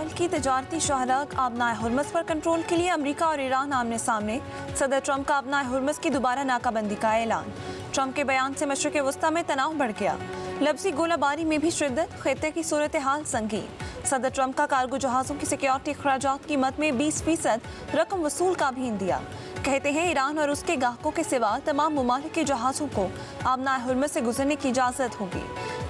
Israel की तजारती शहरक आबनाए Hormuz पर कंट्रोल के लिए अमेरिका और ईरान आमने सामने। सदर ट्रंप का आबनाए हुर्मस की दोबारा नाकाबंदी का ऐलान। ट्रंप के बयान से मशरिक़ वस्ता में तनाव बढ़ गया। लफ्जी गोलाबारी में भी शिद्दत, खित्ते की सूरत हाल संगीन। सदर ट्रंप का कार्गो जहाज़ों की सिक्योरिटी अखराजात कीमत में 20% रकम वसूल का भी इंदिया। कहते हैं ईरान और उसके गाहकों के सिवा तमाम ममालिक के जहाज़ों को आबनाए हुर्मस से गुजरने की इजाज़त होगी।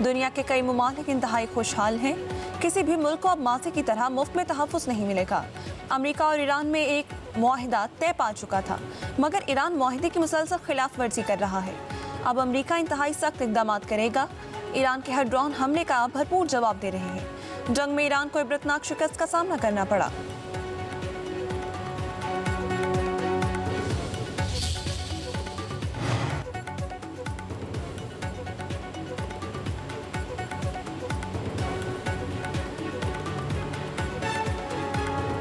दुनिया के कई ममालिक इंतहाई खुशहाल हैं। किसी भी मुल्क को अब माजी की तरह मुफ्त में तहफ़्फ़ुज़ नहीं मिलेगा। अमेरिका और ईरान में एक मुआहिदा तय पा चुका था, मगर ईरान मुआहिदे की मुसलसल खिलाफ वर्जी कर रहा है। अब अमेरिका इंतहाई सख्त इक़दाम करेगा। ईरान के हर ड्रोन हमले का भरपूर जवाब दे रहे हैं। जंग में ईरान को इबरतनाक शिकस्त का सामना करना पड़ा।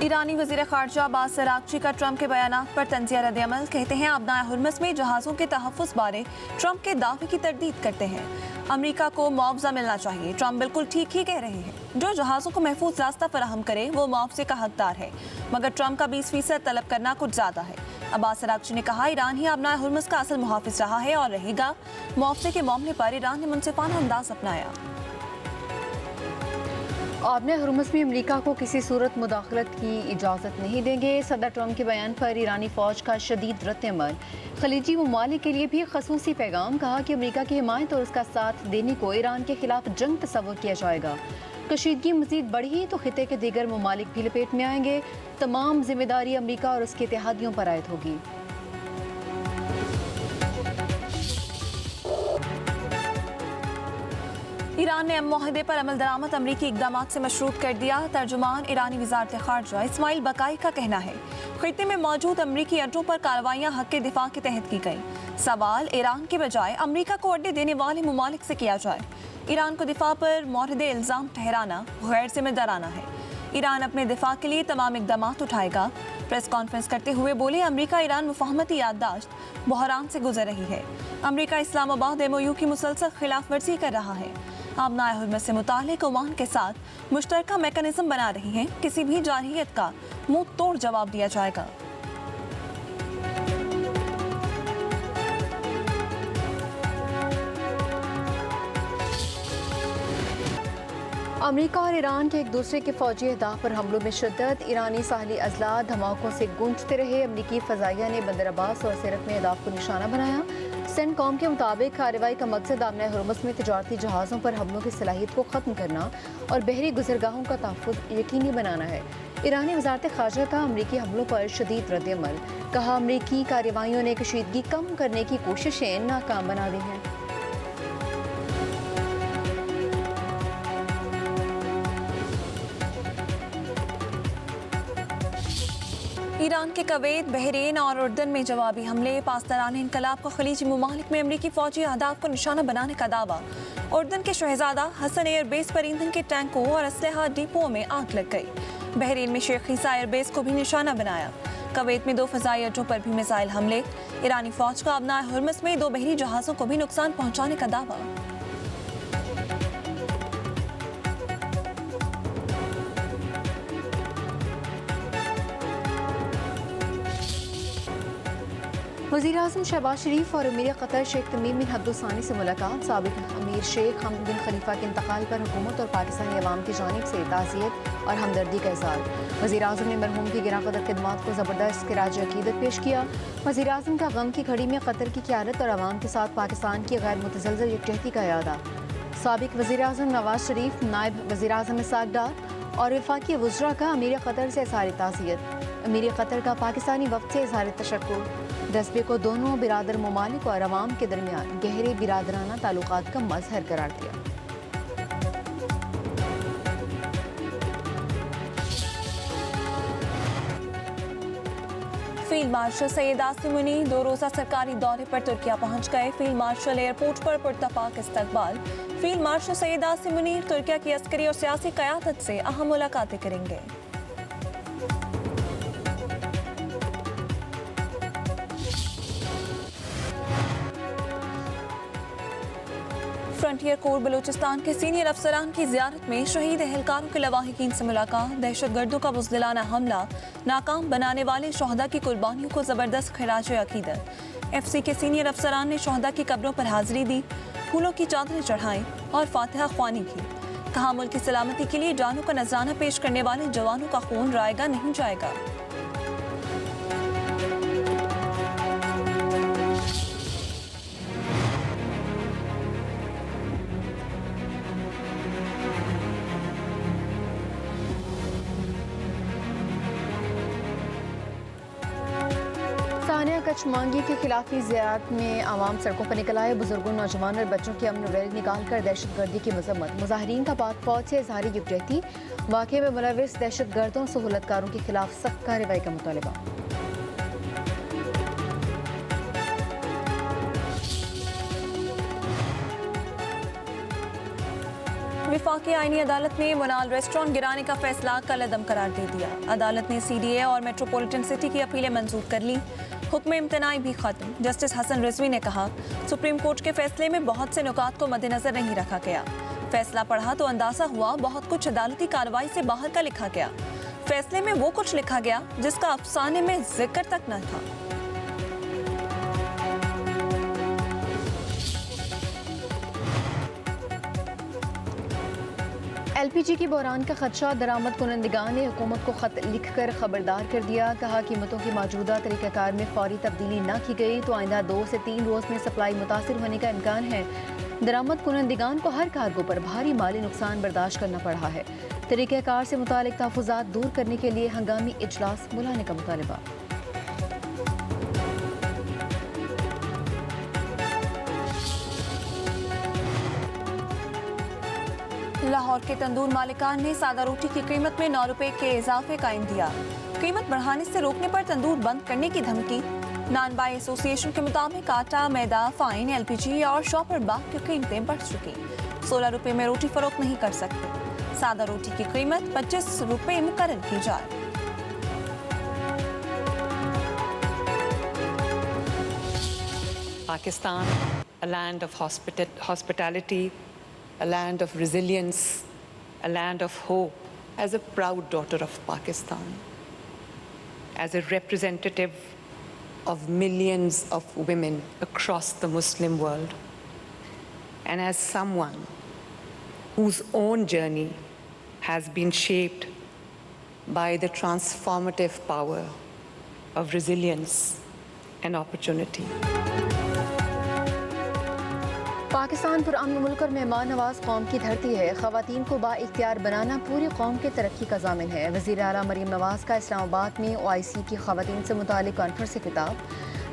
ईरानी वज़ीर ख़ारजा अब्बास अराग़ची का ट्रंप के बयानात पर तंज़िया रद्द-ए-अमल। कहते हैं आबनाए हुर्मस में जहाज़ों के तहफ़्फ़ुज़ बारे ट्रंप के दावे की तरदीद करते हैं। अमेरिका को मुआवजा मिलना चाहिए। ट्रंप बिल्कुल ठीक ही कह रहे हैं। जो जहाज़ों को महफूज रास्ता फराहम करे वो मुआवजे का हकदार है, मगर ट्रंप का 20% तलब करना कुछ ज़्यादा है। अब्बास अराग़ची ने कहा, ईरान ही आबनाए हुर्मस का असल मुहाफ़िज़ रहा है और रहेगा। मुआवजे के मामले पर ईरान ने मुनसिफ़ाना अंदाज़ अपनाया। आबनाए हुर्मस में अमेरिका को किसी सूरत मुदाखलत की इजाज़त नहीं देंगे। सदर ट्रंप के बयान पर ईरानी फ़ौज का शदीद रद्द-ए-अमल। खलीजी ममालिक के लिए भी खसूसी पैगाम। कहा कि अमेरिका की हिमायत और उसका साथ देने को ईरान के खिलाफ जंग तस्वुर किया जाएगा। कशीदगी मज़ीद बढ़ी तो खिते के दीगर ममालिक भी लपेट में आएंगे। तमाम जिम्मेदारी अमेरिका और उसके इत्तेहादियों पर आयद होगी। ईरान ने मुआहदे पर अमल दरामद अमरीकी इक़दाम से मशरूत कर दिया। तर्जुमान ईरानी वज़ारत ख़ारजा इस्माइल बकाई का कहना है, खित्ते में मौजूद अमरीकी अड्डों पर कार्रवाइयाँ हक़ के दिफा के तहत की गई। सवाल ईरान के बजाय अमरीका को अड्डे देने वाले ममालिक से किया जाए। ईरान को दिफा पर मोरदे इल्ज़ाम ठहराना गैर जिम्मेदाराना है। ईरान अपने दिफा के लिए तमाम इक़दाम उठाएगा। प्रेस कॉन्फ्रेंस करते हुए बोले, अमरीका ईरान मुफाहमती याददाश्त बहरान से गुजर रही है। अमरीका इस्लामाबाद MOU की मुसलसल खिलाफ वर्जी कर रहा है। आबनाए हुर्मस से मुताल्लिक़ ओमान के साथ मुश्तरका मैकेनिज़्म बना रही हैं। किसी भी जारहियत का मुंह तोड़ जवाब दिया जाएगा। अमेरिका और ईरान के एक दूसरे के फौजी अहदाफ पर हमलों में शिद्दत। ईरानी साहली अजला धमाकों से गूंजते रहे। अमरीकी फ़ज़ाइया ने बंदर अब्बास और सिरक में अहदाफ को निशाना बनाया। सेंटकॉम के मुताबिक कार्रवाई का मकसद आबनाए हुर्मस में तजारती जहाज़ों पर हमलों की सलाहियत को ख़त्म करना और बहरी गुज़रगाहों का तहफ़्फ़ुज़ यकीनी बनाना है। ईरानी वज़ारत ख़ारजा का अमरीकी हमलों पर शदीद रद्द-ए-अमल। कहा, अमरीकी कार्रवाइयों ने कशीदगी कम करने की कोशिशें नाकाम बना दी हैं। ईरान के कवैत, बहरीन और उर्दन में जवाबी हमले। पासदारान इनकलाब को खलीजी ममालिक में अमरीकी फौजी अहदाफ को निशाना बनाने का दावा। उर्दन के शहजादा हसन एयरबेस पर ईंधन के टैंकों और असलहा डिपों में आग लग गई। बहरीन में शेख ईसा एयरबेस को भी निशाना बनाया। कवैत में 2 फ़ज़ाई अड्डों पर भी मिसाइल हमले। ईरानी फौज का आबनाए हुर्मस में 2 बहरी जहाज़ों को भी नुकसान पहुँचाने का दावा। वज़ीर आज़म शहबाज शरीफ और अमीर क़तर शेख तमीम बिन हब्द अल-सानी से मुलाकात। साबिक़ अमीर शेख हमद बिन खलीफा के इंतकाल पर हुकूमत और पाकिस्तानी अवाम की जानिब से ताज़ियत और हमदर्दी का इज़हार। वज़ीर आज़म ने मरहूम की गिराक़दर खिदमात को ज़बरदस्त खिराज अक़ीदत पेश किया। वज़ीर आज़म का गम की घड़ी में क़तर की क़यादत और अवाम के साथ पाकिस्तान की गैर मुतज़लज़ल यकजहती का यादा। साबिक़ वज़ीर आज़म नवाज शरीफ, नायब वज़ीर आज़म इसहाक़ डार और वफ़ाक़ी वज़रा का अमीर क़तर से इज़हार ताज़ियत। अमीर क़तर का पाकिस्तानी वफ़द से इज़हार तशक्कुर। दस्बे को दोनों बिरादर ममालिक और अवाम के दरमियान गहरे बिरादराना ताल्लुकात का मज़हर करार दिया। फील्ड मार्शल सैयद आसिम मुनीर 2 रोज़ा सरकारी दौरे पर तुर्किया पहुंच गए। फील्ड मार्शल एयरपोर्ट पर पुरतपाक इस्तकबाल। फील्ड मार्शल सैयद आसिम मुनीर तुर्किया की अस्करी और सियासी क़यादत से अहम मुलाकातें करेंगे। फ्रंटियर कोर बलूचिस्तान के सीनियर अफसरान की जियारत में शहीद एहलकारों के लवाहिकीन से मुलाकात। दहशतगर्दों का बुज़दिलाना हमला नाकाम बनाने वाले शोहदा की कुर्बानियों को ज़बरदस्त खिराज अकीदत। FC के सीनियर अफसरान ने शोहदा की कब्रों पर हाजिरी दी, फूलों की चादरें चढ़ाई और फातिहा ख्वानी की। कहा, मुल्क की सलामती के लिए जानों का नजराना पेश करने वाले जवानों का खून रायगा नहीं जाएगा। सानिया कचमांगी के खिलाफी ज़ियारत में आवाम सड़कों पर निकल आए। बुजुर्गों, नौजवान और बच्चों की अमन रैली निकालकर दहशतगर्दी की मजम्मत। मुजाहिरीन का पाक फौज से इजहारी यकजहती। वाक़े में मुलविस दहशतगर्दों सहूलतकारों के खिलाफ सख्त कार्रवाई का मुतालबा। वफाकी आईनी अदालत ने मुनाल रेस्टोरेंट गिराने का फैसला कलअदम करार दे दिया। अदालत ने CDA और मेट्रोपॉलिटन सिटी की अपीलें मंजूर कर ली। हुक्म इम्तनाई भी खत्म। जस्टिस हसन रिजवी ने कहा, सुप्रीम कोर्ट के फैसले में बहुत से नुकात को मद्देनजर नहीं रखा गया। फैसला पढ़ा तो अंदाजा हुआ बहुत कुछ अदालती कार्रवाई से बाहर का लिखा गया। फैसले में वो कुछ लिखा गया जिसका अफसाने में जिक्र तक न था। LPG की बहरान का खदशा। दरामद कुनंदगान ने हुकूमत को खत लिखकर खबरदार कर दिया। कहा, कीमतों की मौजूदा तरीक़ाकार में फौरी तब्दीली न की गई तो आइंदा 2 से 3 रोज़ में सप्लाई मुतासिर होने का इम्कान है। दरामद कुनंदगान को हर कार्गो पर भारी माली नुकसान बर्दाश्त करना पड़ा है। तरीक़ाकार से मुतालिक तहफ़्फ़ुज़ात दूर करने के लिए हंगामी इजलास बुलाने का मुतालबा। लाहौर के तंदूर मालिकान ने सादा रोटी की कीमत में 9 रुपए के इजाफे का दिया। कीमत बढ़ाने से रोकने पर तंदूर बंद करने की धमकी। नान बाई एसोसिएशन के मुताबिक आटा, मैदा, फाइन, LPG और शॉपर बाग की कीमतें बढ़ चुकी। 16 रुपए में रोटी फरोख्त नहीं कर सकते। सादा रोटी की कीमत 25 रुपए मुकर्रर की जाए। Pakistan, a land of hospitality, a land of resilience, a land of hope. As a proud daughter of Pakistan, as a representative of millions of women across the Muslim world, and as someone whose own journey has been shaped by the transformative power of resilience and opportunity. Pakistan पुरअमन मुल्क और मेहमान नवाज कौम की धरती है। ख़वातीन को बाइख्तियार बनाना पूरी कौम के तरक्की का ज़ामिन है। वज़ीर आला मरीम नवाज का इस्लामाबाद में OIC की ख़वातीन से मुतालिक कॉन्फ्रेंस से खिताब।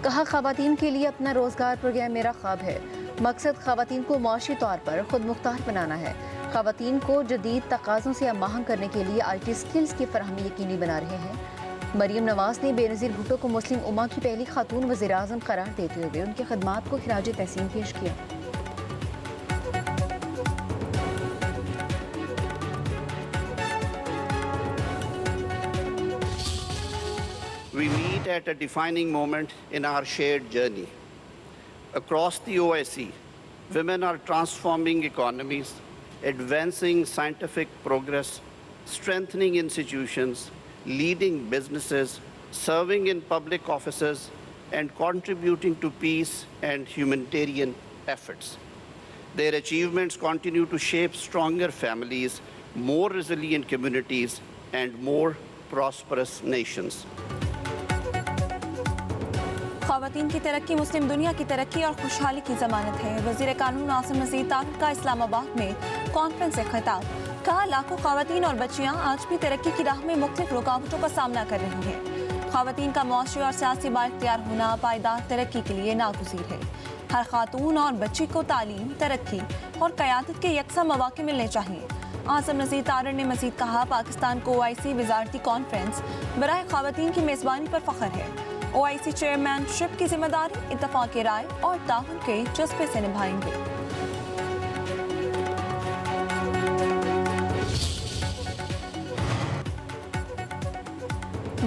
कहा, ख़वातीन के लिए अपना रोज़गार प्रोग्राम मेरा ख्वाब है। मकसद ख़वातीन को माशी तौर पर खुद मुख्तार बनाना है। ख़वातीन को जदीद तकाज़ों से आमाहंग करने के लिए IT स्किल्स की फरहमी यकीनी बना रहे हैं। मरीम नवाज ने बेनज़ीर भुट्टो को मुस्लिम उम्मा की पहली खातून वज़ीर आज़म करार देते हुए उनकी खदमात को खिराज तहसीन पेश किया। We meet at a defining moment in our shared journey. Across the OIC, women are transforming economies, advancing scientific progress, strengthening institutions, leading businesses, serving in public offices, and contributing to peace and humanitarian efforts. Their achievements continue to shape stronger families, more resilient communities, and more prosperous nations. ख़वातीन की तरक्की मुस्लिम दुनिया की तरक्की और खुशहाली की ज़मानत है। वज़ीर कानून आसिम नज़ीर तारिक का इस्लामाबाद में कॉन्फ्रेंस से खिताब। कहा, लाखों ख़वातीन और बच्चियाँ आज भी तरक्की की राह में मुख्तलिफ रुकावटों का सामना कर रही हैं। ख़वातीन का मुआशी और सियासी बाइख्तियार होना पायदार तरक्की के लिए नागुज़ीर है। हर खातून और बच्ची को तालीम, तरक्की और क़यादत के यकसा मौक़े मिलने चाहिए। आसिम नज़ीर तारिक ने मज़ीद कहा, पाकिस्तान को OIC वज़ारती कॉन्फ्रेंस बराए ख़वातीन की मेज़बानी पर फ़ख्र है। OIC चेयरमैनशिप की जिम्मेदारी इत्तफ़ाक़ राय और ताउन के जज्बे से निभाएंगे।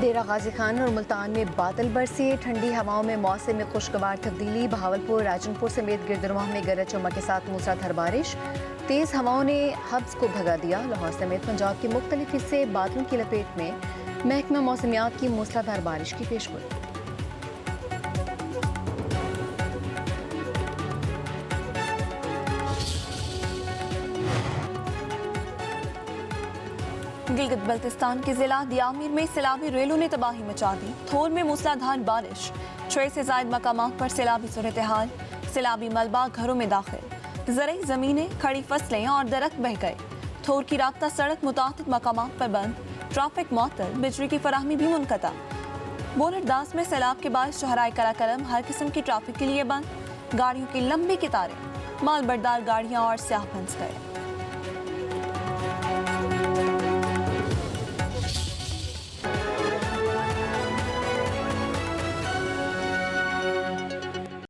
डेरा गाजी खान और मुल्तान में बादल बरसे, ठंडी हवाओं में मौसम में खुशगवार तब्दीली। बहावलपुर, राजनपुर समेत गिरदुनवाह में गरज चमक के साथ मूसलाधार बारिश। तेज़ हवाओं ने हब्स को भगा दिया। लाहौर समेत पंजाब के मुख्तलिफ हिस्से बादलों की लपेट में। महकमा मौसमियात की मूसलाधार बारिश की पेशगोई। गिलगित बल्तिस्तान के जिला दियामिर में सैलाबी रेलों ने तबाही मचा दी। थोर में मूसलाधार बारिश, 6 से ज़ायद मकामात पर सैलाबी सूरत हाल। सैलाबी मलबा घरों में दाखिल, ज़रई ज़मीनें, खड़ी फसलें और दरख्त बह गए। थोर की राब्ता सड़क मुतादिद मकामात पर बंद, ट्रैफिक मअतल, बिजली की फराहमी भी मुनक़ता। बोलरदास में सैलाब के बाद शहराए कराकरम हर किस्म की ट्रैफिक के लिए बंद। गाड़ियों की लंबी कतारें, माल बरदार गाड़ियाँ और स्याह फंस गए।